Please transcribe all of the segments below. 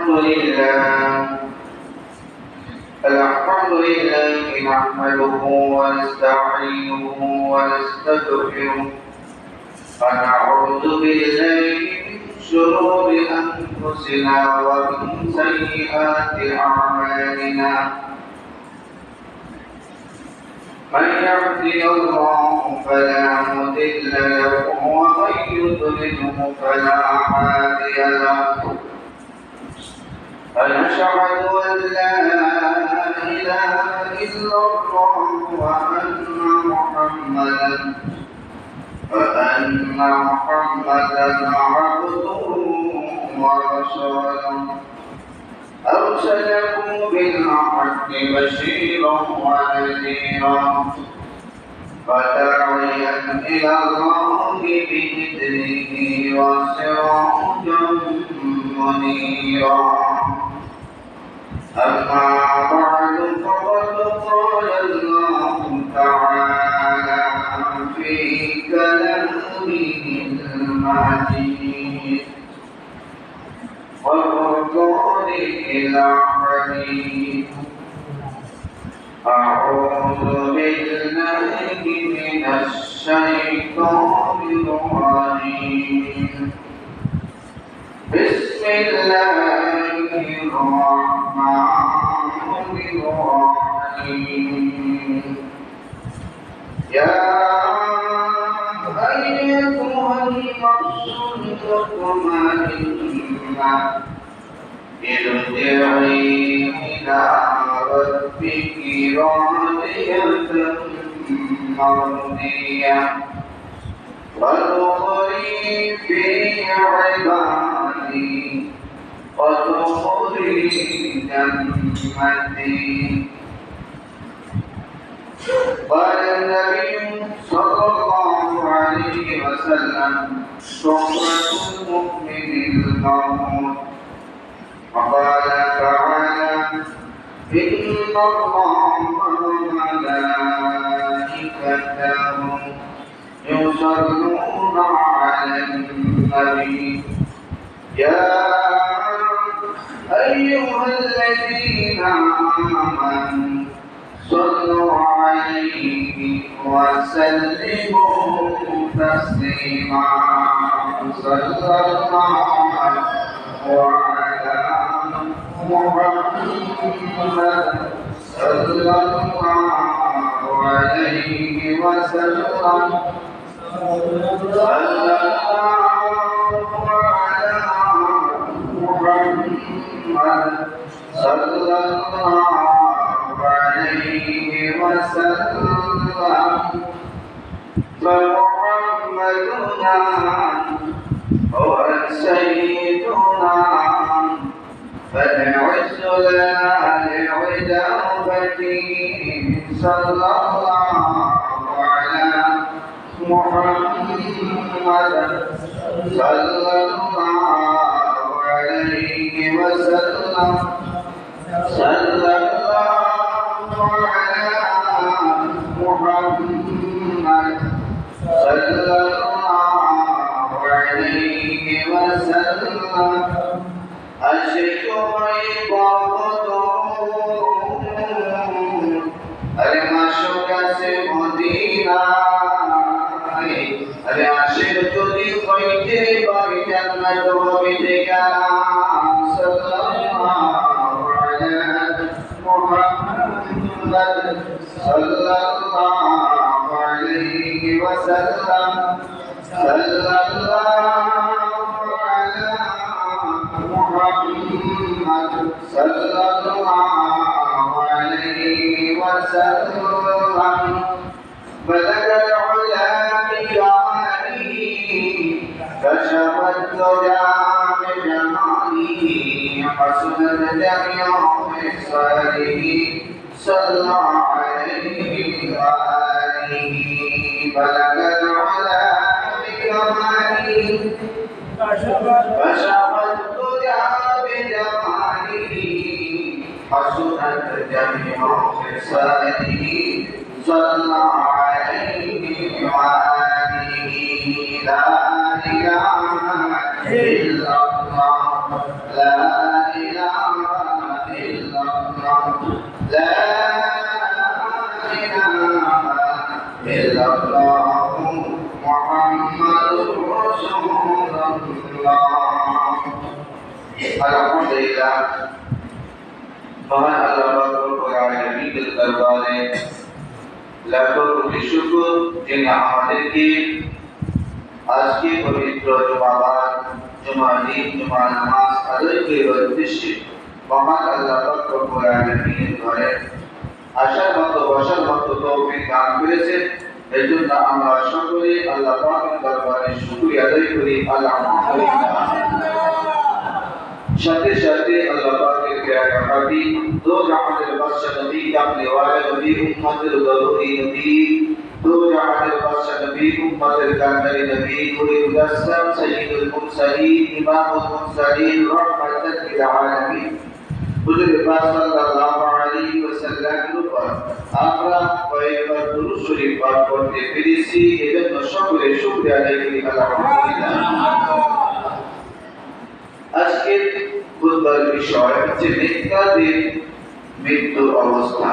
الحمد لله نحمده ونستعينه ونستغفره ونعوذ بالله من شرور أنفسنا ومن سيئات أعمالنا من يهده الله فلا مضل له ومن يضلله فلا هادي له ونشهد أن لا إله إلا الله وأن محمدا عبده ورسوله أرسله بالحق بشيرا ونذيرا وداعيا إلى الله بإذنه وسراجا منيرا أما بعد فقد قال الله تعالى في كلامه المجيد وفرقانه الحميد أعوذ بالله من الشيطان الرجيم بسم الله الرحمن الرحيم يا أيتها النفس المطمئنة ارجعي إلى ربك راضية مرضية وادخلي في عبادي وادخلي جنتي. قال النبي صلى الله عليه وسلم صحبة المؤمن الموت. وقال تعالى إن الله وملائكته يصلون على النبي يا أيها الذين آمنوا صلوا عليه وسلموا تسليما. صلى الله على محمد صلى الله عليه وسلم. صلى الله على محمد صلى الله عليه وسلم. فمحمدنا هو سيدنا فالعز لنا لعداوته. صلى الله على محمد صلى الله عليه وسلم. صلى الله على محمد صلى الله عليه وسلم. الشرك عبادته المشرك سمدينا العاشق لخير جنة وبدكنا. صلى الله على محمد صلى الله عليه وسلم. صلى الله على محمد صلى الله عليه وسلم. بلغ العلا بكماله كشف الدجى بجماله حسنت جميع خصاله. صلى عليه وآله. بلغ العلا بكماله كشف الدجى بجماله حسنت جميع خصاله. صلى عليه وآله. لا إله إلا الله لا لا إله إلا الله لا إله إلا الله محمد رسول الله الحمد لله মহান আল্লাহ রব্বুল আলামিনের দরবারে লাখো কোটি শুকর যিনি আমাদেরকে আজকে পবিত্র জুমাবার জুমার দিন জুমার নামাজ আদায় করার উদ্দেশ্যে মহান আল্লাহ রব্বুল আলামিনের ঘরে আসার মতো বসার মতো তৌফিক দান করেছেন। এজন্য আমরা সকলে আল্লাহ পাকের দরবারে শুকরিয়া আদায় করি আলহামদুলিল্লাহ। সাথে সাথে আল্লাহ পাকের প্যারা নবী দো জাহানের বাদশা নবী কামলে ওয়ালা নবী উম্মতের দরুদি নবী দো জাহানের বাদশা নবী উম্মতের কান্দারি নবী নূরুল আসলাম সাইয়্যিদুল মুরসালিন ইমামুল মুরসালিন রাহমাতাল লিল আলামিন হুজুর পাক সাল্লাল্লাহু আলাইহি ওয়াসাল্লামের উপর আমরা কয়েকবার দুরূদ শরীফ পাঠ করতে পেরেছি। এজন্য সকলে শুকরিয়া আদায় করি আলহামদুলিল্লাহ। আজকের খুতবার বিষয় হচ্ছে নেককারদের মৃত্যুর অবস্থা।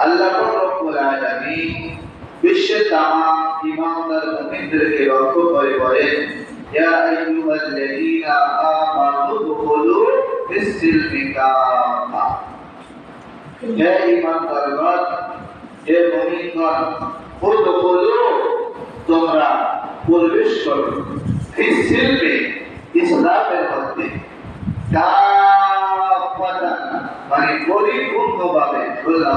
আল্লাহ রাব্বুল আলামিন বিশ্বের তামাম ঈমানদার মুমিনদেরকে লক্ষ্য করে বলেন, ইয়া আইয়ুহাল্লাযীনা আমানু দুখুলু ফিস-সিলমি কাফা। হে ঈমানদারগণ, হে মুমিনগণ, উদখুলু তোমরা প্রবেশ করো ফিস-সিলমি ইসলামের মধ্যে কাফাতান মানে পরিপূর্ণভাবে। আল্লাহ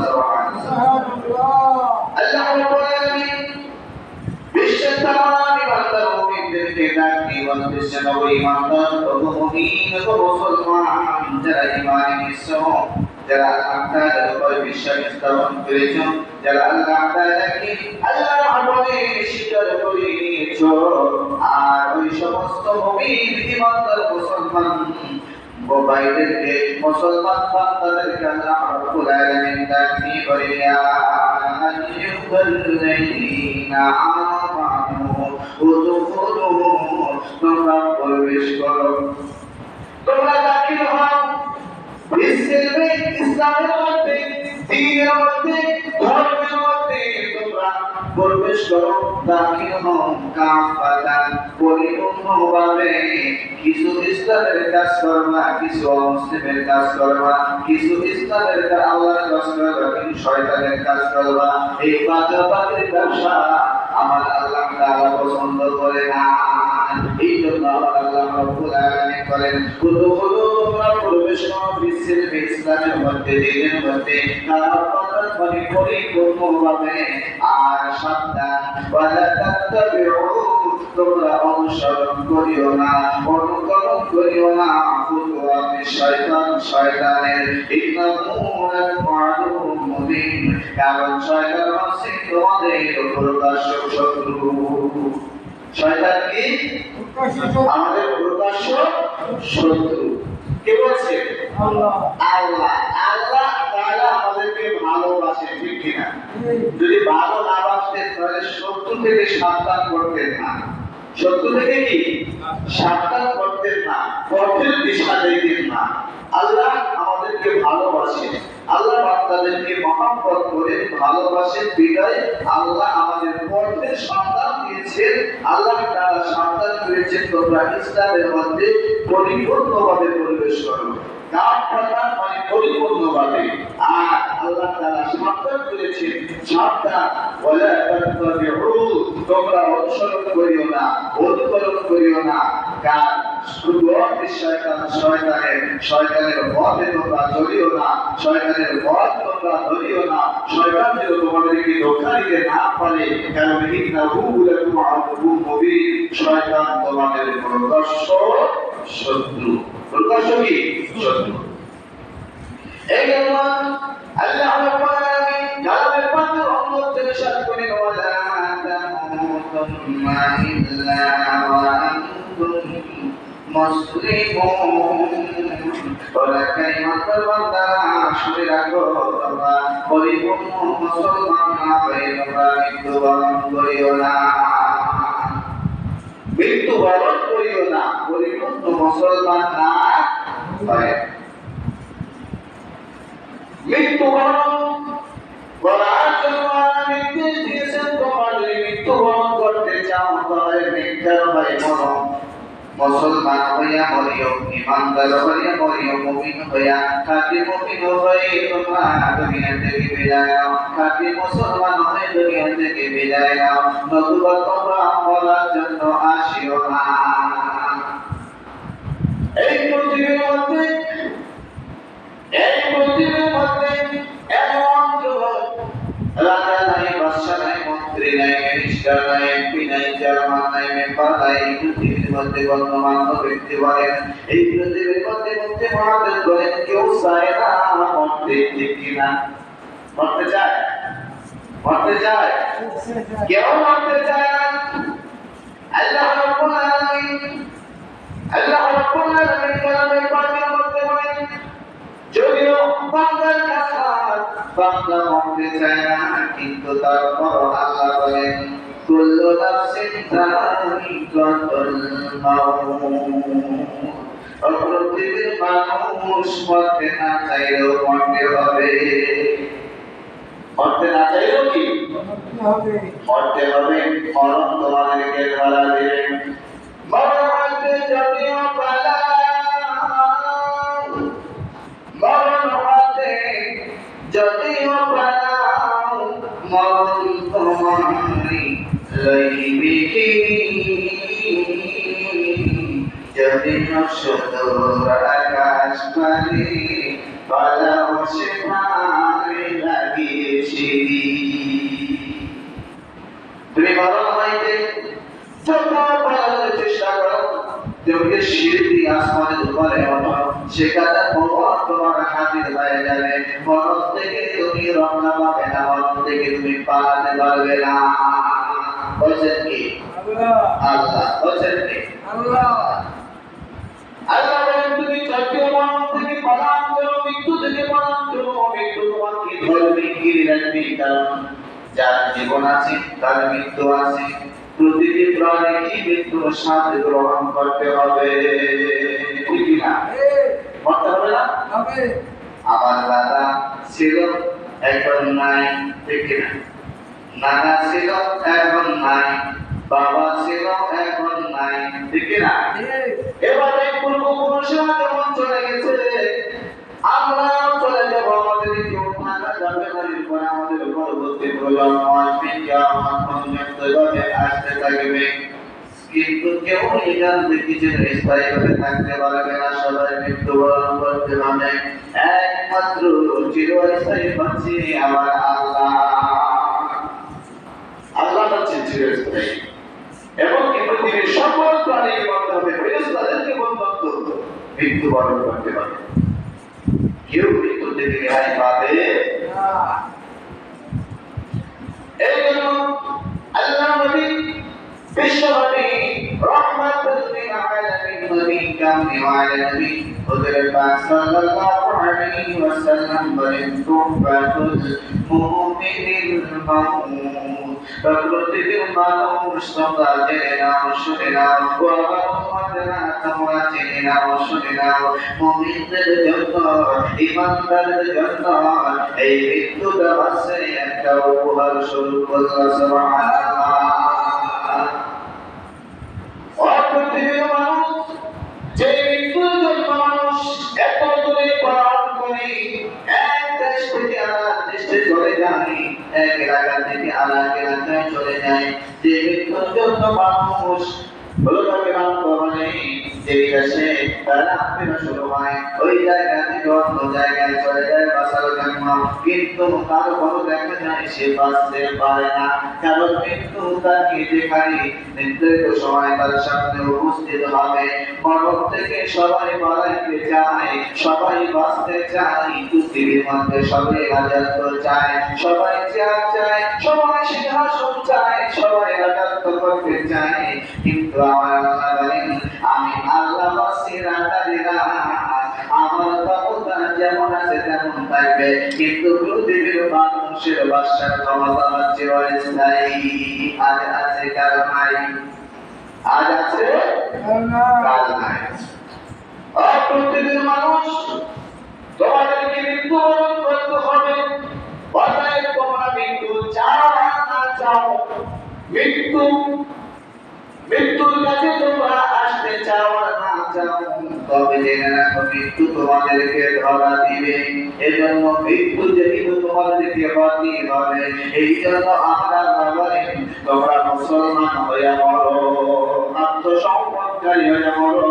রাব্বুল আলামিন বিশ্বের তামাম ঈমানদার মুমিনদেরকে ডাক দিয়ে বলতেছেন, ও ঈমানদার ও মুমিন ও মুসলমান যারা ঈমান এনেছো, যারা আল্লাহ তাআলার উপর বিশ্বাস স্থাপন করেছো, যারা আল্লাহ তাআলাকে আল্লাহর আহ্বানে স্বীকার করে নিয়েছো, আর ওই সমস্ত মুমিন ঈমানদার মুসলমান বাইরেরকে মুসলমান বান্দাদেরকে আল্লাহ রাব্বুল আলামিন ডাক দিয়ে বলে, ইয়া আইয়ুহাল্লাযীনা আমানু উদখুলু তোমরা প্রবেশ করো, তোমরা দাখিল হও ইসলামে ইসলামের মধ্যে দ্বীনের মধ্যে ধর্মের মধ্যে তোমরা প্রবেশ করো, দাখিল হও কাফাতান পরিপূর্ণভাবে। কিছু ইসলামের কাজ করবা, কিছু অমুসলিমের কাজ করবা, কিছু ইসলামের কাজ আল্লাহর কাজ করবা, কিছু শয়তানের কাজ করবা। এই পাঁচের ব্যবসা আমার আল্লাহ তাআলা পছন্দ করে না। এই জন্য আল্লাহ রাব্বুল আলামিন বলেন, উদখুলু তোমরা প্রবেশ করো বিশ্বের ইসলামের মধ্যে দ্বীনের মধ্যে কাফাতান মানে পরিপূর্ণভাবে। আর সাবধান, ওয়ালা তাত্তাবিউ তোমরা অনুসরণ করিও না, অনুকরণ করিও না খুতুওয়াতে শয়তান শয়তানের। ইন্নাহু লাকুম মুবিন কারণ শয়তান হচ্ছে তোমাদের প্রকাশ্য শত্রু। শয়তান কি আমাদের প্রকাশ্য শত্রু। কে বলছে? আল্লাহ। আল্লাহ আল্লাহ তাআলা আমাদেরকে ভালোবাসে, ঠিক কিনা? যদি ভালো না বাসতেন তাহলে শত্রু থেকে সাবধান করতেন না। শত্রু থেকে কি সাবধান করতেন না, পথের দিশা দিতেন না। আল্লাহ আমাদেরকে ভালোবাসে, আল্লাহ বান্দাদেরকে মহব্বত করে ভালোবাসেন বিদায় আল্লাহ আমাদের পথের সন্ধান দিয়েছেন। আল্লাহ তাআলা সন্ধান করেছেন তোমরা ইসলামের মধ্যে পরিপূর্ণভাবে প্রবেশ করো। কাফাতান মানে পরিপূর্ণভাবে। আর আল্লাহ তাআলা সন্ধান করেছেন সাবধান, ওয়ালা তাত্তাবিউ তোমরা অনুসরণ করিও না, অনুকরণ করিও না কার খুতুওয়াতে শয়তান শয়তানের পথে তোমরা চলিও না, শয়তানের পথ তোমরা ধরিও না। শয়তান যেন তোমাদেরকে ধোঁকা দিতে না পারে, কারণ ইন্নাহু লাকুম আদুউম মুবিন শয়তান তোমাদের প্রকাশ্য শত্রু। প্রকাশ্য কি শত্রু। এই জন্য আল্লাহ রাব্বুল আলামিন কালামের পাঁচ অনুমতি ইরশাদ করেন, ওয়ালা তামুতুন্না ইল্লা ওয়া আনতুম মুসলিমুন। ওরা কালিমাতুল বান্দারা শুনে রাখো, তোমরা পরিপূর্ণ মুসলমান না হয়ে তোমরা মৃত্যুবরণ করিও না, মৃত্যুবরণ করিও না, পরিপূর্ণ মুসলমান না হয়। মৃত্যুবরণ করার জন্য নির্দেশ দিয়েছেন, তোমরা যদি মৃত্যুবরণ করতে চাও তাহলে নির্ধার হয় মরো, মুসলমান হইয়া মরিও, ইমানদার হইয়া মরিও, মুমিন হইয়া, খাঁটি মুমিন হয়ে তোমরা দুনিয়া থেকে বিদায় নাও, খাঁটি মুসলমান হয়ে দুনিয়া থেকে বিদায় নাও, নতুবা তোমরা মরার জন্য আসিও না। এই পৃথিবীর মধ্যে এমন যুবক, রাজা নাই, বাদশা নাই, মন্ত্রী নাই, মিনিস্টার নাই, এমপি নাই, চেয়ারম্যান নাই, মেম্বার নাই, এই পৃথিবীর মধ্যে গণ্যমান্য ব্যক্তি বলেন, এই পৃথিবীর মধ্যে মুক্তি মহাদেশ বলেন, কেউ চায় না মরতে, ঠিক কিনা? মরতে চায়? মরতে চায়? কেউ মরতে চায় না। আল্লাহ রাব্বুল আলামিন কালামের পাকের মধ্যে বলেন, যদিও বান্দার কাসার বান্দা মরতে চায় না, কিন্তু তারপর আল্লাহ বলেন, কুল্লু নাফসিন যায়িকাতুল মাউত, পৃথিবীর মানুষ মরতে না চাইলেও মরতে হবে। মরতে না চাইলেও কি মরতে হবে। মরণ তোমাদেরকে ধরা দেবে। মরণ হইতে যদিও পালাও, মরণ হতে যদিও পালাও, মরণ তোমায় লইবে কি? যদিও সুদূর আকাশ পানে পালাও, সেখানে লাগিয়ে সিঁড়ি। তুমি মরণ হইতে যত পালানোর চেষ্টা করো, তুমি সিঁড়ি দিয়ে আসমানের উপরে ওঠো, সেখানে ভগবান তোমার হাজির হয়ে যাবে। মরণ থেকে তুমি রক্ষা পাবে না, মরণ থেকে তুমি পালাতে পারবে না। বলছেন কি আল্লাহ? বলছেন কি আল্লাহ? আল্লাহ বলেন, তুমি যদিও মরণ থেকে পালান করো, মৃত্যু থেকে পালান করো, মৃত্যু তোমাকে ধরবে, ঘিরে রাখবে। কারণ যার জীবন আছে তার মৃত্যু আছে। প্রতিটি প্রাণীকে মৃত্যুর সাথে গ্রহণ করতে হবে, ঠিক না? মরতে হবে না? আমার দাদা ছিল, এখন নাই, ঠিক না? নানা ছিল, এখন নাই, বাবা ছিল, এখন নাই, ঠিক না? এবারে পূর্বপুরুষরা যেমন চলে গেছে, আমরাও চলে যাবো। আমাদের কেউ থাকা যাবে না, এরপরে আমাদের পরবর্তী প্রজন্ম আসবে, কিয়ামত পর্যন্ত এভাবে আসতে থাকবে। কিন্তু কেউ এখান থেকে কিছু স্থায়ীভাবে থাকতে পারবে না, সবাই মৃত্যুবরণ করতে হবে। একমাত্র চিরস্থায়ী হচ্ছে আমার আল্লাহ। আল্লাহ হচ্ছে চিরস্থায়ী, এবং পৃথিবীর সকল প্রাণীর মধ্যে হবে ফেরেশতাদেরকে পর্যন্ত মৃত্যুবরণ করতে পারবে। কেউ মৃত্যু থেকে রেহাই পাবে না। এই জন্য আল্লাহ নবী, বিশ্ব নবী, রাহমাতুল লিল আলামিন নবী, কামলি ওয়ালা নবী হুজুর পাক সাল্লাল্লাহু আলাইহি ওয়াসাল্লাম বলেন, তুহফাতুল মুমিনিল মাউত। প্রকৃতির মানুষ তোমরা জেনে নাও, শুনে নাও, ও আমার উম্মতেরা তোমরা জেনে নাও, শুনে নাও, মুমিনদের জন্য, ঈমানদারদের জন্য এই মৃত্যুটা হচ্ছে একটা উপহার স্বরূপ। সুবহানাল্লাহ। পৃথিবীর মানুষ যে মৃত্যুর জন্য মানুষ এত দূরে পার করে, এক দেশ থেকে আরেক দেশে চলে যায়, এক এলাকা থেকে আরেক এলাকায় চলে যায়, যে মৃত্যুর জন্য মানুষ বলতে পারে যে দেশে তারা ফেরা শুরু হয়, ওই জায়গা থেকে অন্য জায়গায় চলে যায় বাঁচার জন্য, কিন্তু তার কোনো দেখা যায় সে বাঁচতে পারে না। কারণ মৃত্যু তাকে যেখানে নির্ধারিত সময় তার সামনে উপস্থিত হবে। মরণ থেকে সবাই পালাইতে চায়, সবাই বাঁচতে চায়, পৃথিবীর মধ্যে সবাই রাজত্ব চায়, সবাই চেয়ার চায়, সবাই সিংহাসন চায়, সবাই রাজত্ব করতে চায়। কিন্তু আমার আল্লাহ বলেন, আমি আল্লাহ বাসির আদারিরা, আমার ক্ষমতা যেমন আছে তেমন থাকবে, কিন্তু পৃথিবীর মানুষের বাসার ক্ষমতা হচ্ছে অস্থায়ী। আজ আছে কাল নাই, আজ আছে কাল নাই। প্রত্যেকদিন মানুষ তোমাদেরকে মৃত্যুবরণ করতে হবে। অতএব তোমরা মৃত্যু চাও না চাও, মৃত্যু মৃত্যুর কাছে তোমরা আসতে চাও না চাও, তবে জেনে রাখো মৃত্যু তোমাদেরকে ধরা দিবে। এজন্য মৃত্যু যেহেতু তোমাদেরকে বাতি হবে, এই জন্য আমরা বলি তোমরা মুসলমান হয়ে মরো, আত্মসমর্পণকারী হয়ে মরো,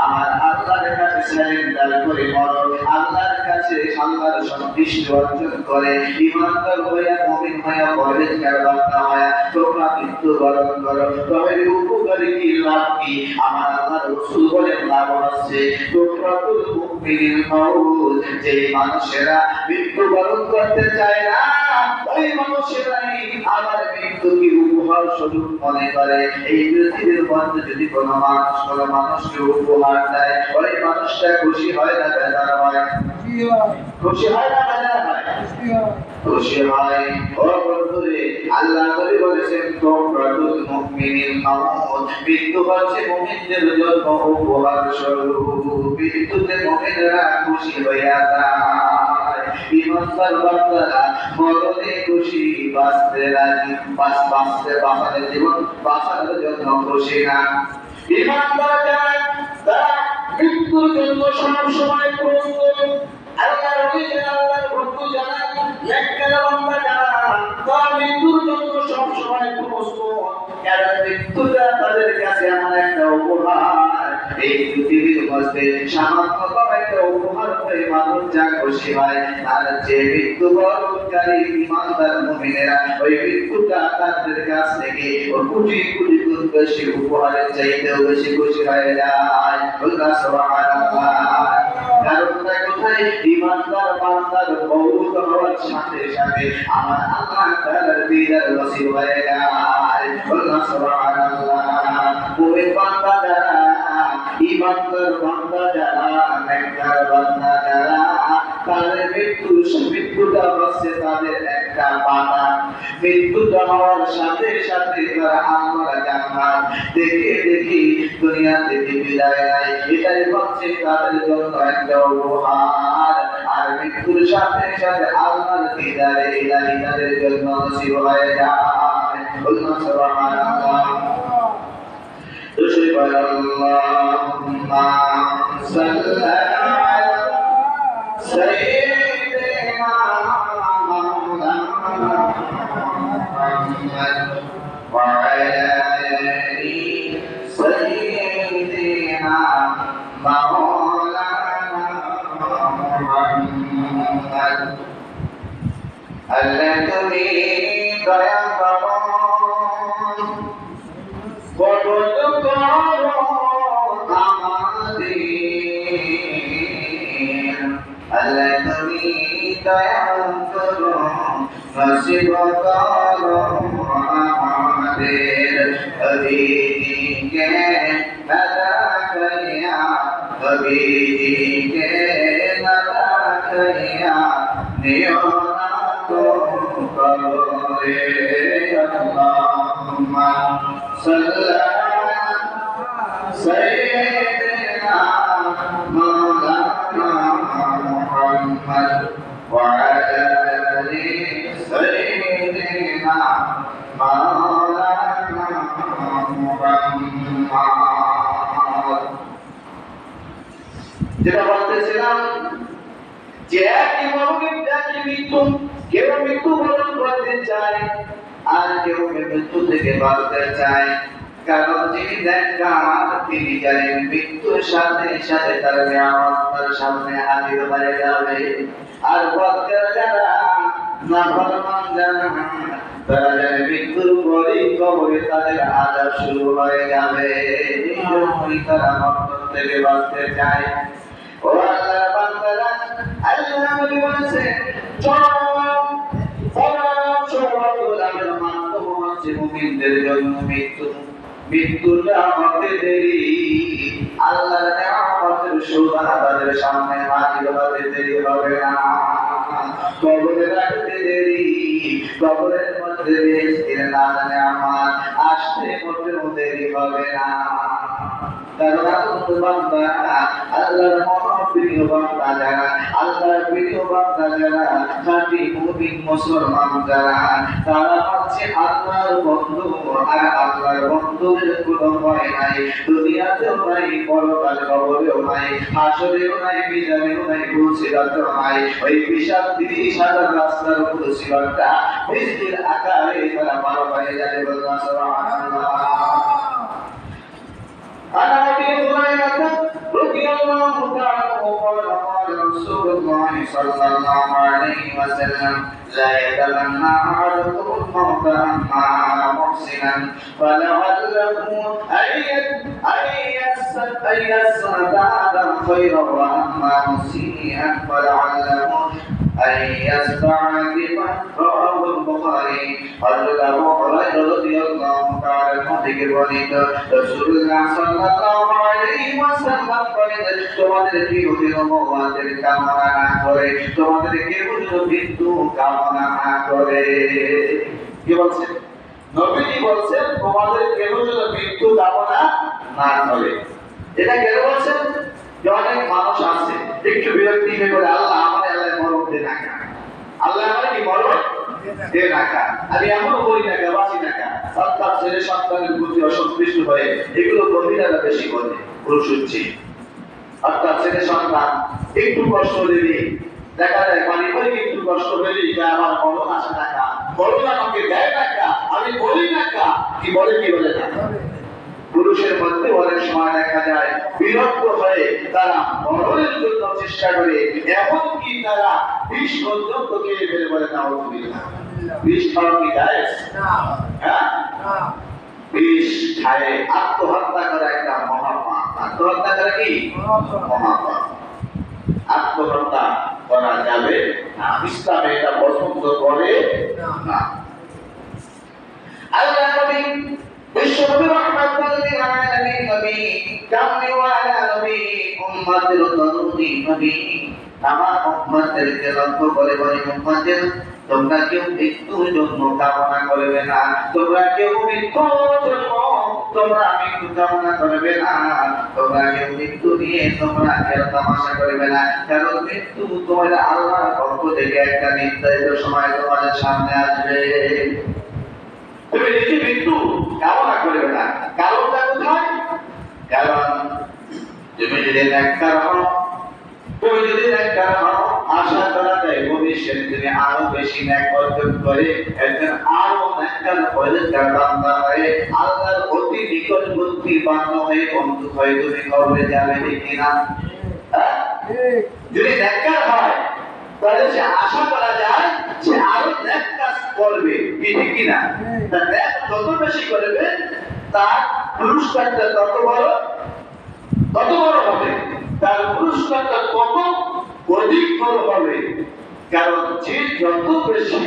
আমার আল্লাহর কাছে সারেন্ডার করে মরো, আল্লাহর কাছে আল্লাহর সন্তুষ্টি অর্জন করে ঈমানদার হইয়া মুমিন হইয়া পরহেজগার বান্দা হইয়া তোমরা মৃত্যুবরণ করো। তবে উপকারী কি লাভ কি? আমার আল্লাহর রাসূল বলেন লাভ হচ্ছে তোমরাতুল মুমিনিন মাউত, যে মানুষেরা মৃত্যুবরণ করতে চায় না ওই মানুষেরাই আমার মৃত্যুকে উপহার স্বরূপ মনে করে। এই পৃথিবীর মধ্যে যদি কোনো মানুষকে উপহার দেয়, ওই মানুষটা খুশি হয় না বেজার হয়? খুশি হয় না বেজার হয়? খুশি হয়। ও বন্ধুরে, আল্লাহ নবী বলেছেন তোমরাতুল মুমিনিন মাউত, মৃত্যু হচ্ছে মুমিনদের জন্য উপহার স্বরূপ। মৃত্যুতে মুমিনরা খুশি হইয়া যায়, ঈমানদার বান্দারা মরণে খুশি, বাঁচতে রাজি, বাঁচার জীবন বাঁচানোর জন্য খুশি না। ঈমানদার যারা তারা মৃত্যুর জন্য সব সময় প্রস্তুত। আল্লাহর নবী আল্লাহর ভক্ত যারা নেককার বান্দা যারা তারা মৃত্যুর জন্য সব সময় প্রস্তুত। কারণ মৃত্যুটা তাদের কাছে এমন একটা উপহার, এই পৃথিবীর মধ্যে সামান্যতম একটা উপহার হয়ে মানুষ যা খুশি হয়, আর যে মৃত্যুবরণকারী ঈমানদার মুমিনেরা ওই মৃত্যুটা তাদের কাছ থেকে কোটি কোটি গুণ বেশি উপহারের চাইতেও বেশি খুশি হয়ে যায়। বলুন সুবহানাল্লাহ। কারণটা কোথায়? ঈমানদার বান্দার মওত হওয়ার সাথে সাথে আমার আল্লাহ তাআলার দিদার নসিব হয়ে যায়। বলুন সুবহানাল্লাহ। মুমিন বান্দা যারা, ঈমানদার বান্দা যারা, নেককার বান্দা যারা, তাদের মৃত্যুটা হচ্ছে তাদের একটা বাধা। মৃত্যুটা হওয়ার সাথে সাথে তারা আল্লাহর জান্নাত দেখে দেখি দুনিয়া থেকে বিদায় নেয়, এটাই হচ্ছে তাদের জন্য একটা উপহার। আর মৃত্যুর সাথে সাথে আল্লাহর দিদারে ইলাহি তাদের জন্য নসিব হয়ে যায়। বলুন সুবহানাল্লাহ। আল্লাহুম্মা সাল্লি আলা সাইয়্যিদিনা মাওলানা মুহাম্মদ ওয়া আলা আলি সাইয়্যিদিনা মাওলানা মুহাম্মদ। আল্লাহ তুমি দয়া করো, কবুল করো আমাদের। আল্লাহ তুমি দয়া করো, নসিব করো আমাদের। হবিকে নাদা করিয়া, হবিকে নাদা করিয়া নিও না তো করো রে। আল্লাহুম্মা সাল্লি আলা সাইয়্যিদিনা মাওলানা মুহাম্মদ ওয়া আলা আলি সাইয়্যিদিনা মাওলানা মুহাম্মদ। যেটা বলতেছিলাম যে একই মরণের একই মৃত্যু, কেউ মৃত্যুবরণ করতে চায় আর কেউ মৃত্যু থেকে বাঁচতে চায়। কারণ যিনি নেককার তিনি জানেন মৃত্যুর সাথে সাথে তার নিয়ামত তার সামনে হাজির হয়ে যাবে। আর বদকার যারা, নাফরমান যারা, তারা জানে মৃত্যুর পরেই কবরে তাদের আযাব শুরু হয়ে যাবে। এই তারা মরণ থেকে বাঁচতে চায়। ও আল্লাহর বান্দারা, আল্লাহ নবী বলেছেন চরম সৌভাগ্যের মাধ্যম হচ্ছে মুমিনদের জন্য মৃত্যু। মৃত্যুটা হতে দেরি, আল্লাহর নিয়ামতের সুবাহ তাদের সামনে হাজির হতে দেরি হবে না। কবরে রাখতে দেরি, কবরের মধ্যে বেহেশতের নাজ নিয়ামত আসতে মোটেও দেরি হবে না। কারণ আপন বান্দা আল্লাহর মহাপ্রিয় বান্দা যারা, আল্লাহর প্রিয় বান্দা যারা, খাঁটি মুমিন মুসলমান যারা, তারা হচ্ছে আল্লাহর বন্ধু। আর আল্লাহর বন্ধুদের কোনো ভয় নাই, দুনিয়াতেও নাই, পরকাল কবরেও নাই, হাসরেও নাই, মিজানেও নাই, ফুলসিরাতেও নাই। ওই বিশাল 30,000 রাস্তার ফুলসিরাতটা বৃষ্টির আকারে তারা পার হয়ে যাবে। বলুন সুবহানাল্লাহ। عن ابي هريره رضي الله تعالى عنه قال قال رسول الله صلى الله عليه وسلم لا يتمنى احدكم الموت اما محسنا فلعله ان يستزداد خيرا واما مسيئا فلعله أن يستعذب. رواه البخاري. حضرت أبو هريرة رضي الله تعالى عنه থেকে বর্ণিত রাসূলুল্লাহ সাল্লাল্লাহু আলাইহি ওয়াসাল্লাম বলেন, তোমাদের কেউ যেন মওতের কামনা না করে, তোমাদের কেউ যেন মৃত্যু কামনা না করে। কি বলছেন? নবীজি বলছেন তোমাদের কেউ যেন মৃত্যু কামনা না করে। এটা কেন বলছেন? যে অনেক মানুষ আছে একটু বিরক্তি হয়ে বলে, আল্লাহ আমার এলাকায় মরণ দে না, আল্লাহ আমার কি মরণ দে না, আমি এমনও করি না, বাঁচি না, অর্থাৎ ছেলে সন্তানের প্রতি অসন্তুষ্ট হয়ে এগুলো মহিলারা বেশি করে, পুরুষ হচ্ছে। অর্থাৎ ছেলে সন্তান একটু কষ্ট দিলে দেখা যায় পারিবারিক একটু কষ্ট পেলেই আমার মরণ আসে না, মরণ আমাকে দেয় না, আমি বলি না, কি বলে কি বলে না। পুরুষের মধ্যে অনেক সময় দেখা যায় বিরক্ত হয়ে তারা মরণের জন্য চেষ্টা করে, এমনকি তারা বিষ পর্যন্ত খেয়ে ফেলে। বলে না, বিষ খাওয়া কি জায়েজ? হ্যাঁ, বিষ খায় আত্মহত্যা করা একটা মহাপাপ। আত্মহত্যা করা কি মহাপাপ? আত্মহত্যা করা যাবে না, ইসলাম এটা পছন্দ করে না। আল্লাহ নবী বিশ্বনবী রাহমাতুল লিল আলামিন নবী, কামলিওয়ালা নবী, উম্মতের তরুণী নবী, আমার উম্মতদেরকে লক্ষ্য করে বলে, উম্মতের তোমরা কেউ মৃত্যুর জন্য কামনা করবে না, তোমরা কেউ মৃত্যুর জন্য তোমরা মৃত্যু কামনা করবে না, তোমরা কেউ মৃত্যু নিয়ে তোমরা খেলা তামাশা করবে না। কারণ মৃত্যু তোমাদের আল্লাহর পক্ষ থেকে একটা নির্ধারিত সময় তোমাদের সামনে আসবে। তুমি নিজে মৃত্যু কামনা করবে না। কারণটা কোথায়? কারণ তুমি যদি নেককার হও, তুমি যদি নেককার হও, আশা করা যায় ভবিষ্যতে তুমি আরো বেশি নেক অর্জন করে একজন আরো নেককার পরিষ্কার বান্দা হয়ে আল্লাহর অতি নিকটবর্তী বান্দা হয়ে বন্ধু হয়ে তুমি কবরে যাবে কিনা? যদি নেককার হয় তাহলে সে আশা করা যায় সে আরো নেক কাজ করবে, কি ঠিক কিনা? তার নেক যত বেশি করবে তার পুরস্কারটা তত বড় হবে, তার পুরস্কারটা তত অধিক বড় হবে। কারণ যে যত বেশি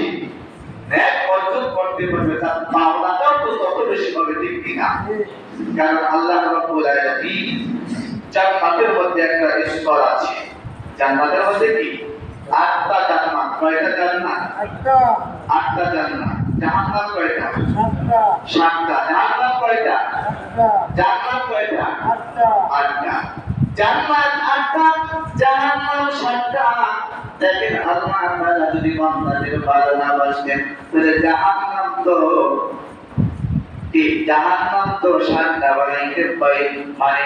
নেক অর্জন করতে পারবে তার পাওনাটাও তো তত বেশি হবে, ঠিক কিনা? কারণ আল্লাহ রাব্বুল আলামিন জান্নাতের মধ্যে একটা স্তর আছে। জান্নাতের মধ্যে কি 8টা জান্নাত। কয়টা জান্নাত? 8টা জান্নাত। জাহান্নাম কয়টা? 7টা। জাহান্নাম কয়টা? জান্নাত কয়টা? 8টা। জান্নাত 8টা, জাহান্নাম 7টা। দেখেন আল্লাহ তাআলা যদি বান্দাদের ভালো না বাসতেন তাহলে জাহান্নাম তো 7টা বানাইতে পারে, মানে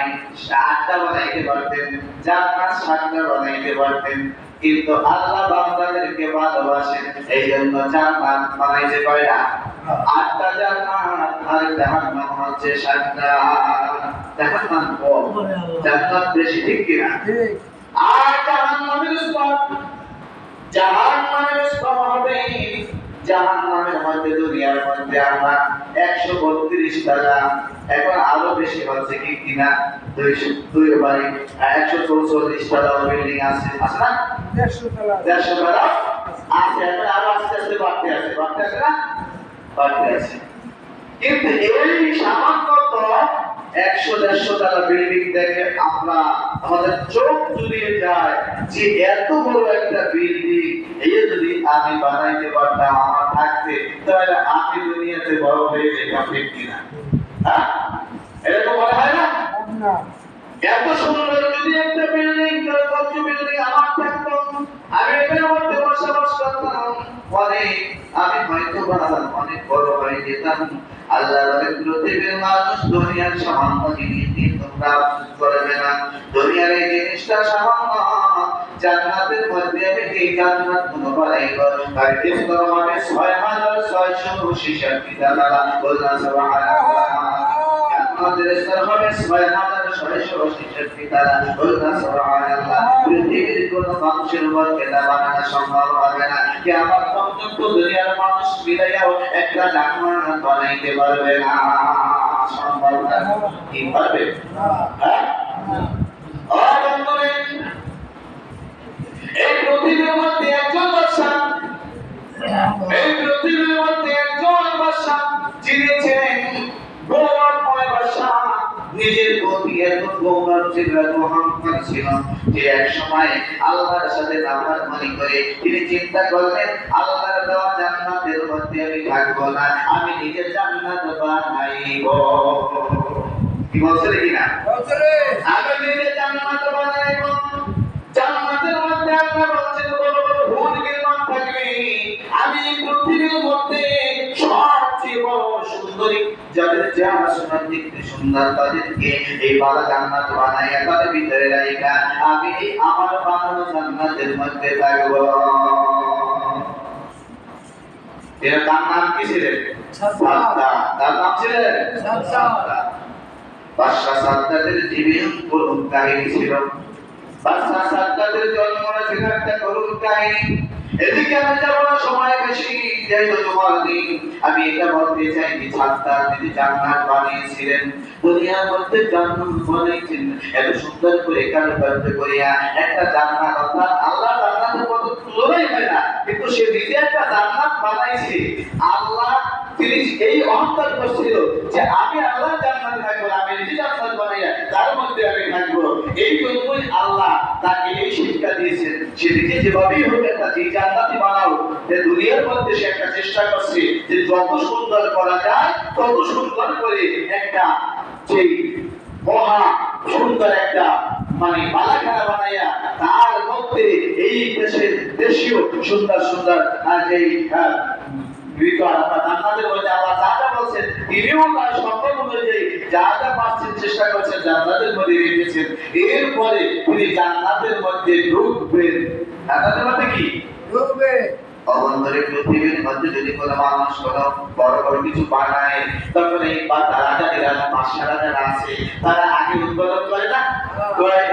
8টা বানাইতে পারতেন, জান্নাত 7টা বানাইতে পারতেন। কিন্তু আল্লাহ বান্দাদেরকে ভালোবাসেন, এই জন্য জান্নাত বানাইতে কয়টা? 8টা জান্নাত, আর জাহান্নাম হচ্ছে 7টা। জাহান্নাম কম, জান্নাত বেশি, ঠিক কিনা? আর জাহান্নামের স্তর হবে, জাহান্নামের মধ্যে দুনিয়ার মধ্যে আমরা 132 তলা, এখন আরো বেশি হচ্ছে, কি কিনা? 144 তলা বিল্ডিং আছে না? 150 তলা আছে, এখন আরো আস্তে আস্তে বাড়তে আছে না? বাড়তে আছে। কিন্তু এই সামান্য 100-150 তলা বিল্ডিং দেখে আমরা আমাদের চোখ জুড়িয়ে যায় যে এত বড় একটা বিল্ডিং এই যদি আমি বানাইতে পারতাম, আমার থাকতে, তাহলে আমি দুনিয়াতে বড় হয়ে যেতাম, ঠিক কিনা? হ্যাঁ, এরকম মনে হয় না? এত সুন্দর যদি একটা বিল্ডিং বিল্ডিং আমার থাকতো, আমি এটার মধ্যে বসবাস করতাম, পরে আমি হয়তো অনেক বড় হয়ে যেতাম। আল্লাহ বলেন পৃথিবীর মানুষ দুনিয়ার সামান্য জিনিস নিয়ে তোমরা আফসোস করবে না। দুনিয়ার এই জিনিসটা সামান্য, জান্নাতের মধ্যে আমি এই জান্নাত গুলো বানাইব। আর ইসলাম মানে 6666 তালা বলনা সুবহানাল্লাহ। আমাদের স্তর হবে 6666 তালা বলনা সুবহানাল্লাহ। পৃথিবীর কোন মানুষের উপর এটা বানানো সম্ভব হবে না। কি আমার পর্যন্ত দুনিয়ার মানুষ মিলাইয়াও একটা জান্নাত বানাইতে পারবে না, সম্ভব না। কি পারবে? হ্যাঁ, এই পৃথিবীর মধ্যে একজন বাদশা, এই পৃথিবীর মধ্যে একজন বাদশা যিনি ছিলেন গৌরবময় বাদশা। নিজের প্রতি এত গৌরব ছিল, এত অহংকার ছিল যে এক সময় আল্লাহর সাথে নাফরমানি করে তিনি চিন্তা করলেন, আল্লাহর দেওয়া জান্নাতের মধ্যে আমি থাকবো না, আমি নিজের জান্নাত বানাইব। কি বলছে কিনা? আমি নিজের জান্নাত বানাইব। জান্নাতের মধ্যে আল্লাহ বলেছেন বড় বড় হুর নির্মাণ থাকবে। আমি পৃথিবীর মধ্যে সবচেয়ে বড় সুন্দরী, যাদের চেহারা সুন্দর, দেখতে সুন্দর, তাদেরকে এই বালা জান্নাত বানাইয়া তাদের ভিতরে রাখা আমি আমার বানানো জান্নাতের মধ্যে থাকব। এর নাম কি ছিলেন? সাদ্দাত। তার নাম ছিলেন সাদ্দাত। বাদশা সাদ্দাতের জীবন করুণ কাহিনী ছিল। বাদশা সাদ্দাতের জন্ম ছিল একটা করুণ কাহিনী। এদিকে আমি যাব না, সময় বেশি, যেহেতু তোমার দিন, আমি এটা বলতে চাই যে সাদ্দাত যদি জান্নাত বানিয়েছিলেন, দুনিয়ার মধ্যে জান্নাত বানিয়েছেন এত সুন্দর করে কারুকার্য করিয়া একটা জান্নাত, অর্থাৎ আল্লাহ জান্নাতের মতো তুলনাই হয় না, কিন্তু সে নিজে একটা জান্নাত বানাইছে। আল্লাহ তিনি এই অহংকার করছিল যে আমি আল্লাহ জান্নাতে থাকবো, আমি নিজে জান্নাত বানাইয়া তার মধ্যে আমি থাকবো। এই জন্যই আল্লাহ তাকে এই শিক্ষা দিয়েছেন, সে নিজে যেভাবেই হোক একটা জান্নাতি বানাও। যে দুনিয়ার মধ্যে সে একটা চেষ্টা করছে যে যত সুন্দর করা যায় তত সুন্দর করে একটা সেই মহা সুন্দর একটা মানে বালাখানা বানাইয়া তার মধ্যে এই দেশের দেশীয় সুন্দর সুন্দর যেই জান্নাতের মধ্যে আল্লাহ যা যা বলছেন তিনিও তার সম্ভব অনুযায়ী যা যা পাচ্ছেন চেষ্টা করছেন জান্নাতের মধ্যে রেখেছেন। এরপরে তিনি জান্নাতের মধ্যে ঢুকবেন। জান্নাতের মধ্যে কি ঢুকবে? অবন্তরে পৃথিবীর মধ্যে যদি কোনো মানুষ কোনো বড় বড় কিছু বানায়, তখন এই রাজারা বাদশারা যারা আছে তারা আগে উদ্বোধন করে না,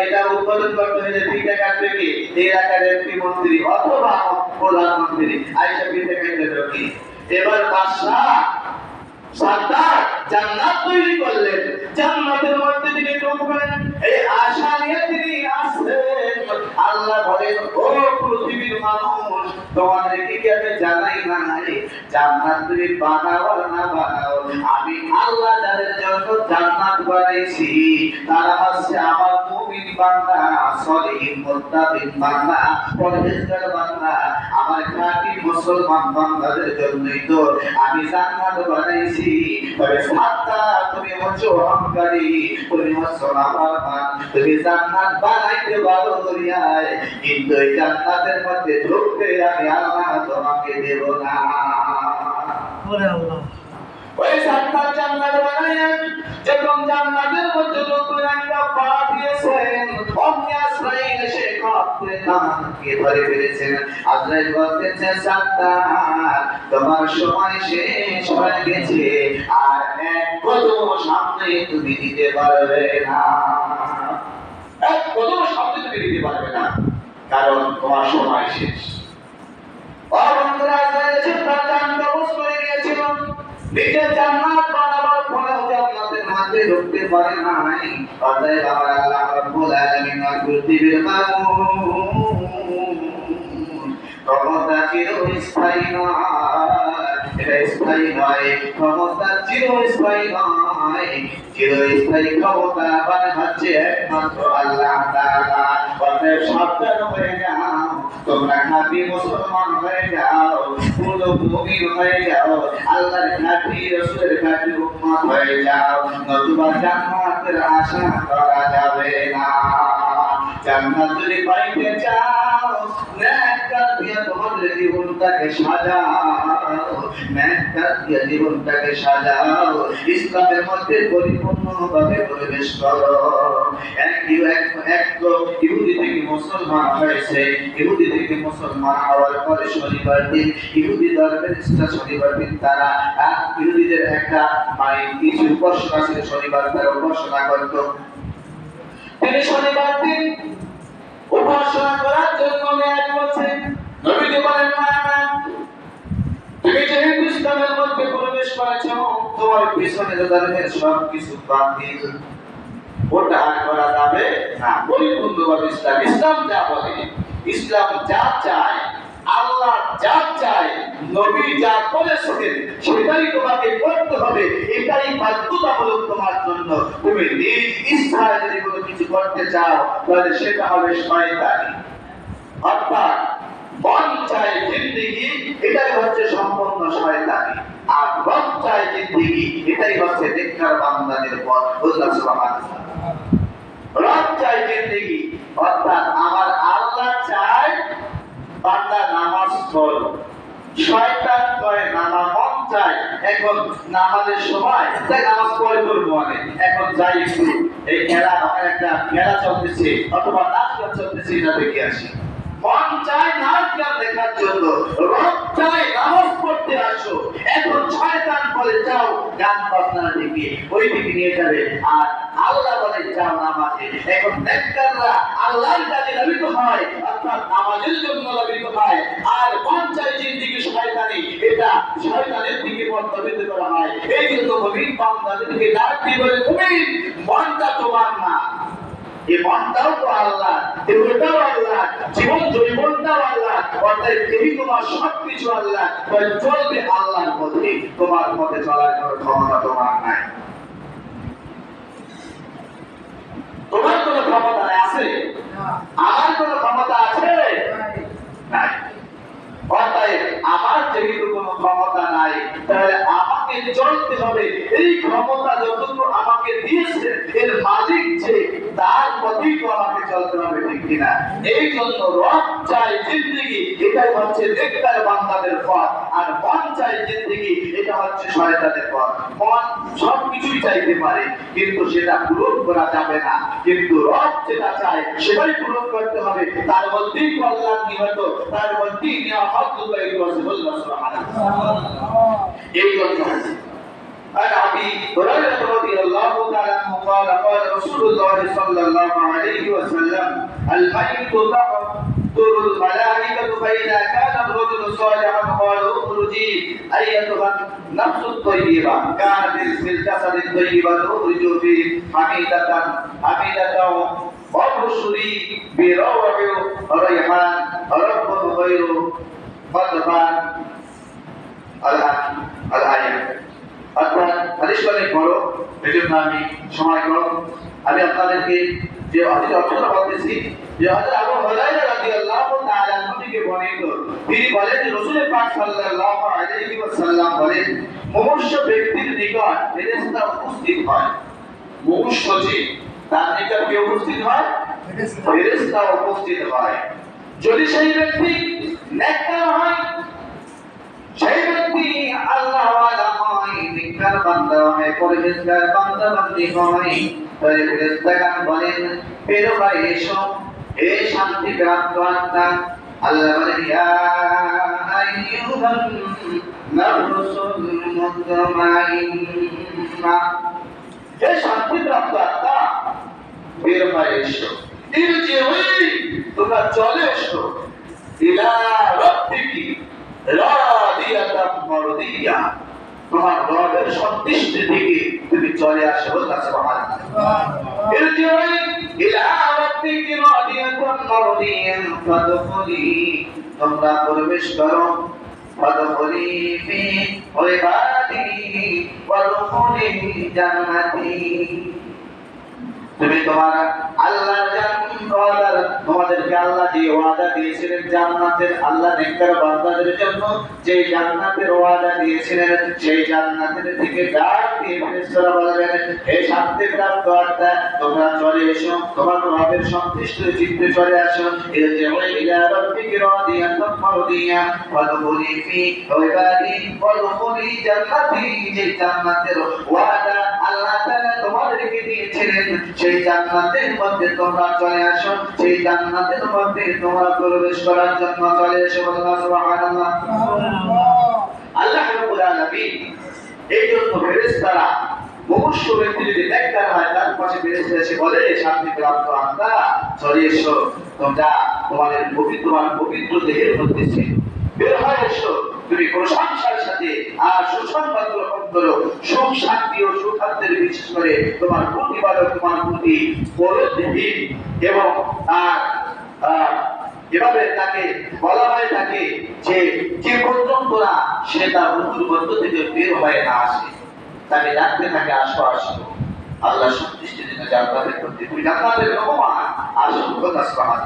এটা উদ্বোধন করতে হলে ভিক্ষা কাটবে কি এই এলাকার এমপি মন্ত্রী অথবা প্রধানমন্ত্রী আইসা ভিক্ষা কাটতে ঢোকে। এবার বাদশা সাদ্দাত জান্নাত তৈরি করলেন, জান্নাতের মধ্যে তিনি ঢুকবেন এই আশা নিয়ে তিনি আসলেন। আল্লাহ বলেন, ও পৃথিবীর মানুষ, তোমাদেরকে কি আমি জানাই নাই জান্নাত তুমি বানাও আর না বানাও, আমি আল্লাহ যাদের জন্য জান্নাত বানাইছি তারা হচ্ছে আমার মুমিন বান্দা, সলিহ মুত্তাকিন বান্দা, পরহেজগার বান্দা, আমার খাঁটি মুসলমান বান্দাদের জন্যই তো আমি জান্নাত বানাইছি। তবে সাদ্দাত তুমি হচ্ছে অহংকারী, তুমি হচ্ছে নাফরমান, তুমি জান্নাত বানাইতে পারো দুনিয়ায়, কিন্তু এই জান্নাতের মধ্যে ঢুকতে আমি আল্লাহ তোমাকে দেব না। ওরে আল্লাহ, ওই সাদ্দাত জান্নাত বানাইয়া যখন জান্নাতের মধ্যে ঢুকবেন একটা পা দিয়েছেন, অমনি আজরাইল এসে কাঁপতে কাঁপতে ধরে ফেলেছেন। আজরাইল বলতেছে, সাদ্দাত তোমার সময় শেষ হয়ে গেছে, আর এক কদম সামনে তুমি দিতে পারবে না, এক কদম সামনে তুমি দিতে পারবে না, কারণ তোমার সময় শেষ। বন্ধুরা, আজরাইল এসে তার জান কবজ করে নিয়েছিল, নিজের জান্নাত বানাবার পরেও জান্নাতের মধ্যে ঢুকতে পারে নাই। অতএব আমার আল্লাহ রাব্বুল আলামিন পৃথিবীর মানুষ ক্ষমতা চিরস্থায়ী নয়, এটা স্থায়ী নয়, ক্ষমতা চিরস্থায়ী নয়। চিরস্থায়ী ক্ষমতা মানে হচ্ছে একমাত্র আল্লাহ তাআলা। অতএব সাবধান হয়ে যাও, তোমরা খাঁটি মুসলমান হয়ে যাও, পুরো মুমিন হয়ে যাও, আল্লাহর খাঁটি রাসূলের খাঁটি উম্মত হয়ে যাও, নতুবা জান্নাতের আশা করা যাবে না। জান্নাত যদি পাইতে চাও, নেক কাজ দিয়ে তোমাদের জীবনটাকে সাজাও, নেক কাজ দিয়ে জীবনটাকে সাজাও, ইসলামের মধ্যে পরিপূর্ণভাবে প্রবেশ করো। এক লোক ইহুদি থেকে মুসলমান হয়েছে, ইহুদি থেকে মুসলমান হওয়ার পরে শনিবার দিন ইহুদি ধর্মের শনিবার দিন তারা ইহুদিদের একটা কিছু উপাসনা ছিল, শনিবার তারা উপাসনা করত। তিনি শনিবার দিন উপাসনা করার জন্য নিয়ত করছেন। নবীজি বলেন, না তুমি যেহেতু ইসলামের মধ্যে প্রবেশ করেছো, তোমার পিছনে ধর্মের সব কিছু বাতিল, ওটা আর করা যাবে না। পরিপূর্ণভাবে ইসলাম যা বলে, ইসলাম যা চায়, আল্লাহ যা চায়, নবী যা বলেছেন সেটাই তোমাকে করতে হবে। এটাই বাধ্যতামূলক তোমার জন্য। তুমি নিজ ইচ্ছায় যদি কোনো কিছু করতে চাও তাহলে সেটা হবে শয়তানি। অর্থাৎ মন চায় জিন্দেগি, এটাই হচ্ছে সম্পূর্ণ শয়তানি। আর রব চায় জিন্দেগি, এটাই হচ্ছে নেককার বান্দাদের পথ। আল্লাহ সুবহানাহু ওয়া তাআলা রব চায় জিন্দেগি, অর্থাৎ আমার আল্লাহ চায় বান্দা নামাজ পড়ো, শয়তান কয় নামাজ মন চায় এখন নামাজের সময় তাই নামাজ পড়ে করবো অনেক, এখন যাই একটু এই খেলা, একটা খেলা চলতেছে অথবা নাচ গান চলতেছে, এটা দেখে আসি। মন চায় নাচ গান দেখার জন্য, রব চায় নামাজ পড়তে আসো। এখন শয়তান বলে যাও গান বাজনার দিকে, ওই দিকে নিয়ে যাবে, আর আল্লাহ বলে যাও নামাজে। এখন নেককাররা আল্লাহর কাজে লাভিত হয়, অর্থাৎ নামাজের জন্য লাভিত হয়, আর মন চায় জিন্দেগি শয়তানি, এটা শয়তানের দিকে পথ করা হয়। এই জন্য মুমিন বান্দাদেরকে ডাক দিয়ে বলে, মুমিন মনটা তোমার না, এই মনটাও তো আল্লাহ, দেহটাও আল্লাহ, জীবন জৈবনটাও আল্লাহ, অর্থাৎ এই তোমার সবকিছু আল্লাহ, চলবে আল্লাহর পথে। তোমার পথে চলার কোনো ক্ষমতা তোমার নাই। তোমার কোনো ক্ষমতা নাই, আছে? আমার কোনো ক্ষমতা আছে? নাই। অতএব আমার যেহেতু কোনো ক্ষমতা নাই, তাহলে আমাকে চলতে হবে এই ক্ষমতা যতটুকু আমাকে দিয়েছে এর মালিক যে, তার পথেই তো আমাকে চলতে হবে, ঠিক কিনা? এই জন্য রব চাই জিন্দেগি, এটাই হচ্ছে নেককার বান্দাদের পথ, আর মন চাই জিন্দেগি, এটা হচ্ছে শয়তানের পথ। মন সবকিছুই চাইতে পারে, কিন্তু সেটা পূরণ করা যাবে না, কিন্তু রব যেটা চায় সেটাই পূরণ করতে হবে। তার মধ্যেই কল্যাণ নিহত, তার মধ্যেই নিয়ামত এই জন্য عن ابي هريره رضي الله تعالى عنه قال قال رسول الله صلى الله عليه وسلم الميت تحضر الملائكه فاذا كان الرجل صالحا قال اخرجي ايتها النفس الطيبه كانت في الجسد الطيبه تخرج فيه حميده وابشري بروع ريحان رب غير قدفان الآية। অর্থাৎ হাদিস অনেক বড়, এজন্য আমি সময় কম, আমি আপনাদেরকে যে হাদিস অর্থটা বলতেছি, যে হযরত আবু হুরায়রা রাদিয়াল্লাহু তাআলা আনহু থেকে বর্ণিত, তিনি বলেন যে রাসূল পাক সাল্লাল্লাহু আলাইহি ওয়াসাল্লাম বলেন, মুমূর্ষ ব্যক্তির নিকট ফেরেশতা উপস্থিত হয়। মুমূর্ষ যে, তার নিকট কে উপস্থিত হয়? ফেরেশতা উপস্থিত হয়। যদি সেই ব্যক্তি নেককার হয়, সেই ব্যক্তি আল্লাহ ওয়ালা হয়, নেককার বান্দা হয়, পরহেজগার বান্দা বান্দি হয়, তাহলে ফেরেশতাগণ বলেন, বেরো ভাই এসো, হে শান্তি প্রাপ্ত আত্মা। আল্লাহ বলেন, ইয়া আইয়ুহান নাফসুল মুতমাইন্না, হে শান্তি প্রাপ্ত আত্মা, বেরো ভাই এসো, তোমরা চলে এসো, ইলা রাব্বিকি রাদিয়াতাম মারদিয়া, তোমার রবের সন্তুষ্টির দিকে তুমি চলে আসো। আল্লাহ সুবহানাহু ইলা রাব্বিকি রাদিয়াতাম মারদিয়া ফাদখুলি, তোমরা প্রবেশ করো ফাদখুলি ফি ইবাদি ওয়াদখুলি জান্নাতি। তুমি তোমার আল্লাহর তোমাদেরকে আল্লাহ যে ওয়াদা দিয়েছিলেন জান্নাতের, আল্লাহ নেককার বান্দাদের জন্য যে জান্নাতের ওয়াদা দিয়েছিলেন, সেই জান্নাতের দিকে ডাক দিয়ে ফেরেশতারা বলবেন, হে শান্তিপ্রাপ্ত আত্মা, তোমরা চলে এসো, তোমার রবের সন্তুষ্ট চিত্তে চলে আসো। ইরজিউ ইলা রাব্বিকা রাদিয়াতান মারদিয়া ওয়াদখুলি ফি ইবাদি ওয়াদখুলি জান্নাতি। যে জান্নাতের ওয়াদা আল্লাহ তাআলা তোমাদেরকে দিয়েছিলেন, সেই জান্নাতের মধ্যে তোমরা চলে আসো, সেই জান্নাতের মধ্যে তোমরা প্রবেশ করার জন্য চলে এসো। সুবহানাল্লাহ। আল্লাহ রাব্বুল আলামিন এই জন্য ফেরেশতারা মুমুক্ষু ব্যক্তি যদি নেককার হয়, তার পাশে ফেরেশতা এসে বলে, শান্তিপ্রাপ্ত আত্মা চলে এসো, তোমরা তোমাদের পবিত্র দেহের মধ্যে বের হয়ে এসো, তুমি প্রশংসার সাথে আর সুসংবাদ গ্রহণ করো। সুখ শান্তি ও সুখান্তের বিশেষ করে তোমার প্রতিপালক তোমার প্রতি পরোধহীন এবং এভাবে তাকে বলা হয়ে থাকে যে পর্যন্ত না সে তার মৃত্যুর মধ্য থেকে বের হয়ে না আসে, তাকে ডাকতে থাকে, আসো আসো, আল্লাহ সন্তুষ্টির জন্য জান্নাতের মধ্যে তুমি জান্নাতের মেহমান, আসো। সুবহানাল্লাহ।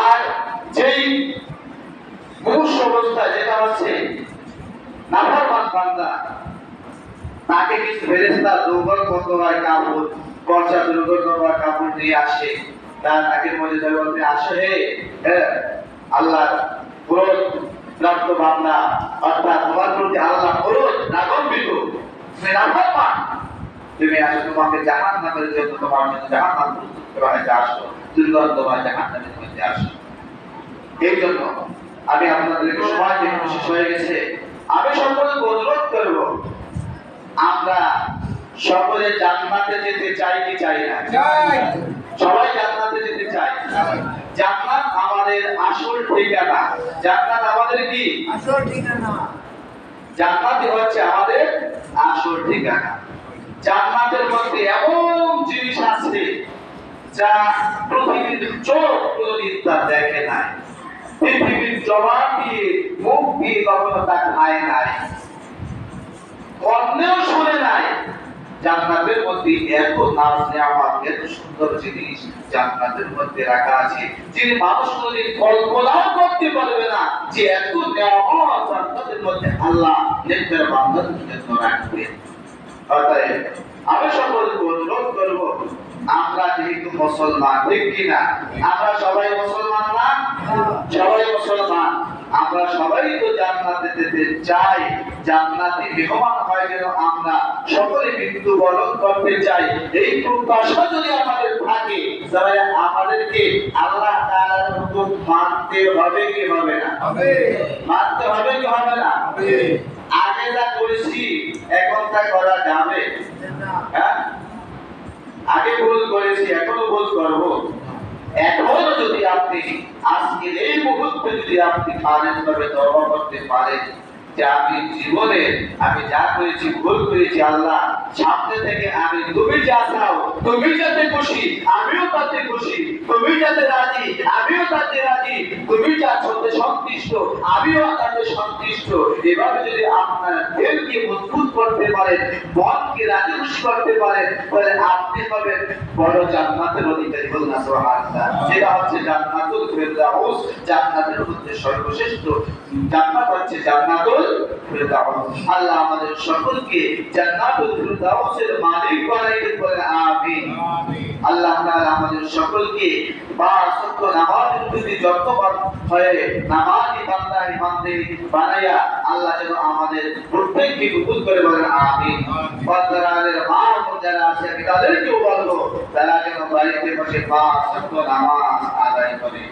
আর যেই মুমূর্ষু অবস্থা, যেটা হচ্ছে নাফরমান বান্দা, তাকে কিছু ফেরেশতা দুর্গন্ধময় কাপড়, কঞ্চা দুর্গন্ধময় কাপড় নিয়ে আসে, তার নাকের মধ্যে ধরে বলতে, আসো হে আল্লাহ ক্রোধ প্রাপ্ত বান্দা, অর্থাৎ তোমার প্রতি আল্লাহ ক্রোধ রাগান্বিত, তুমি নাফরমান, তুমি আসো, তোমাকে জাহান্নামের জন্য, তোমার জন্য জাহান্নাম প্রস্তুত করা হয়েছে, আসো, দুর্গন্ধময় জাহান্নামের মধ্যে আসো। এই জন্য আমি আপনাদেরকে সময় যেহেতু শেষ হয়ে গেছে, আমি সকলকে অনুরোধ করব, আমরা সকলে জান্নাতে যেতে চাই কি চাই না? সবাই জান্নাতে যেতে চাই। জান্নাত আমাদের আসল ঠিকানা। জান্নাত আমাদের কি আসল ঠিকানা? জান্নাতই হচ্ছে আমাদের আসল ঠিকানা। জান্নাতের মধ্যে এমন জিনিস আছে যা পৃথিবীর চোখ কোনদিন তা দেখে নাই, পৃথিবীর জবান দিয়ে মুখ দিয়ে কখনো তা খায় নাই, কর্ণেও শুনে নাই। জান্নাতের মধ্যে এত নাজ নেয়ামত, এত সুন্দর জিনিস জান্নাতের মধ্যে রাখা আছে, যিনি মানুষ কোনদিন কল্পনাও করতে পারবে না যে এত নেয়ামত জান্নাতের মধ্যে আল্লাহ নেককার বান্দাদের জন্য রাখবেন। অতএব আমি সকলকে অনুরোধ করব, আমরা যেহেতু মুসলমান, ঠিক কিনা? আমরা সবাই মুসলমান না? সবাই মুসলমান। আমরা সবাই তো জান্নাতে যেতে চাই, জান্নাতে মেহমান হয় যেন আমরা সকলে মৃত্যুবরণ করতে চাই। এই প্রত্যাশা যদি আমাদের থাকে, তাহলে আমাদেরকে আল্লাহ তাআলার হুকুম মানতে হবে কি হবে না? মানতে হবে কি হবে না? আগে যা করেছি এখন তা করা যাবে? হ্যাঁ, আগে ভুল করেছি, এখনো ভুল করব। এখনো যদি আপনি আজকে এই মুহূর্তে যদি আপনি পারেন তবে তওবা করতে পারেন যে আমি জীবনে আমি যা করেছি ভুল করেছি, আল্লাহ সামনে থেকে আমি তুমি যা চাও, তুমি যাতে খুশি আমিও তাতে খুশি, তুমি যাতে রাজি আমিও তাতে রাজি, তুমি যা করতে সন্তুষ্ট আমিও তাতে সন্তুষ্ট। এভাবে যদি আপনার দিলকে মজবুত করতে পারেন, মনকে রাজি খুশি করতে পারেন, তাহলে আপনি হবেন বড় জান্নাতের অধিকারী। বলুন না সুবহানাল্লাহ। যেটা হচ্ছে জান্নাতুল ফিরদাউস, জান্নাতের মধ্যে সর্বশ্রেষ্ঠ জান্নাত হচ্ছে জান্নাতুল ফিরদাউস। আল্লাহ আমাদের সকলকে জান্নাতুল ফিরদাউসের মালিক বানাইতে বলেন আমিন। আল্লাহ তাআলা আমাদের সকলকে পাঁচ ওয়াক্ত নামাজের প্রতি যত্নবান হয়ে নামাজি বান্দা ইমানদারি বানায়া আল্লাহ যেন আমাদের প্রত্যেককে কবুল করে বলেন আমিন। বান্দাদের মা ও যারা আছে আমি তাদেরকেও বলবো, তারা যেন বাড়িতে বসে পাঁচ ওয়াক্ত নামাজ আদায় করে।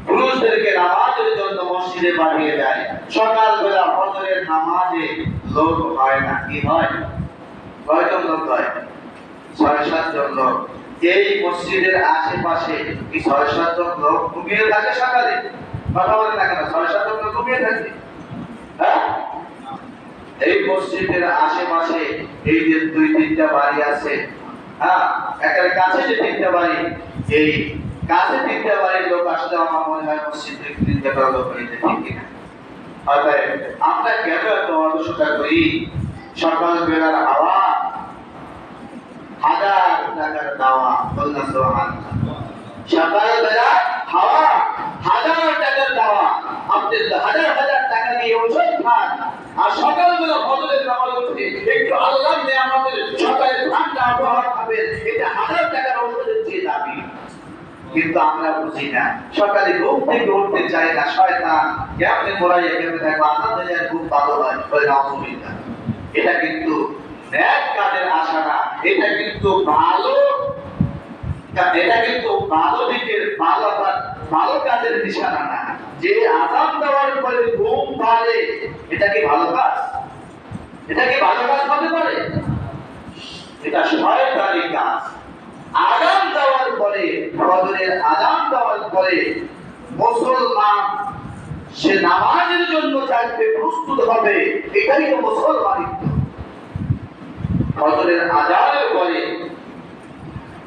পুরুষদেরকে নামাজের জন্য মসজিদে পাঠিয়ে দেয়, সকালবেলা ফজরের নামাজে লোক হয় না। কি হয়? কয়জন লোক হয়? ৬-৭ জন লোক। এই মসজিদের আশেপাশে কি ৬-৭ জন লোক ঘুমিয়ে থাকে সকালে? কথা বলে না কেন? ৬-৭ জন লোক ঘুমিয়ে থাকে। হ্যাঁ, এই মসজিদের আশেপাশে এই যে ২-৩টা বাড়ি আছে, হ্যাঁ, একের কাছে যে ৩টা বাড়ি, এই কাছে তিনটা বাড়ির লোক আসলে আমার মনে হয় মসজিদে তিনটা লোক হইতে ঠিক কিনা? অতএব আমরা কেন এত অলসতা করি? সকাল বেলার হাওয়া হাজার টাকার দাওয়া, বললাম সুবহানাল্লাহ। সকাল বেলা হাওয়া হাজার টাকার দাওয়া, আপনি হাজার হাজার টাকা দিয়ে ওষুধ খান, আর সকালবেলা ফজরের নামাজ উঠে একটু আল্লাহর নিয়ামতের সকালে ঠান্ডা আবহাওয়া খাবেন, এটা হাজার টাকার ওষুধের চেয়ে দামি। কিন্তু আমরা বুঝি না, সকালে ঘুম থেকে উঠতে চাই না, শয়তান কেমনে মোড়াইয়া কেমনে থাকবো, আপনাদের খুব ভালো হয় ওই নাউজুবিল্লাহ। এটা কিন্তু ন্যাক কাজের আশা না, এটা কিন্তু ভালো, এটা কিন্তু ভালো দিকের ভালো কাজের নিশানা না। যে আযান দেওয়ার পরে ঘুম পারে, এটা কি ভালো কাজ? এটা কি ভালো কাজ হতে পারে? এটা শয়তানি কাজ। আযান দেওয়ার পরে, ফজরের আযান দেওয়ার পরে মুসলমান সে নামাজের জন্য যাইতে প্রস্তুত হবে, এটাই তো মুসলমানিত্ব। ফজরের আযানের পরে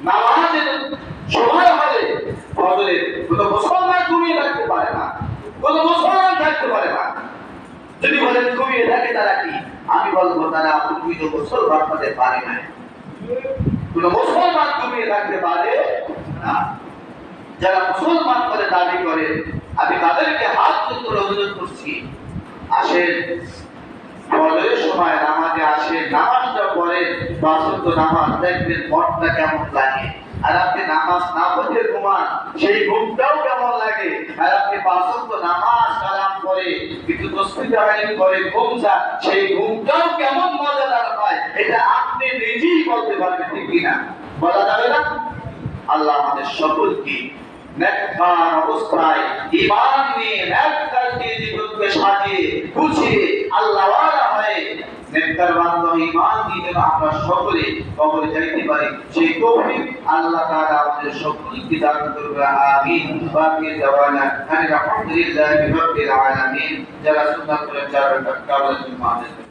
নামাজের সময় হলে ফজরের কোনো মুসলমান ঘুমিয়ে থাকতে পারে না, কোনো মুসলমান থাকতে পারে না। যদি বলেন ঘুমিয়ে থাকে তারা কি? আমি বলবো তারা প্রকৃত মুসলমান হতে পারে না। কোন মুসলমান ঘুমিয়ে থাকতে পারে না। যারা মুসলমান করে দাবি করে, আমি তাদেরকে হাত তুলে অনুরোধ করছি, আসেন ফজরের সময় নামাজে আসেন, নামাজটা পড়েন, বাসন্ত নামাজ দেখবেন মনটা কেমন লাগে। আর আপনি নামাজ না পড়ে ঘুমান, সেই ঘুমটাও কেমন লাগে। আর আপনি বাসন্ত নামাজ কালাম করে কিন্তু তসবিহ করে ঘুম যা, সেই ঘুমটাও কেমন মজাদার হয়, এটা আপনি নিজেই বলতে পারবেন, ঠিক কিনা? বলা যাবে না? আল্লাহ আমাদের সকলকে নেককার অবস্থায় ঈমান নিয়ে নেককার দিয়ে জীবনকে সাজিয়ে গুছিয়ে আল্লাহওয়ালা হয়ে নেককার বান্দা ঈমান নিয়ে আমরা সকলে কবরে যাইতে পারি, সেই তৌফিক আল্লাহ তাআলা আমাদের সকলকে দান করুন। আমিন। বাকি দাওয়ানা আলহামদুলিল্লাহি রাব্বিল আলামিন। যারা সুন্নাত করে যারা কাবলাতুল মাহমুদ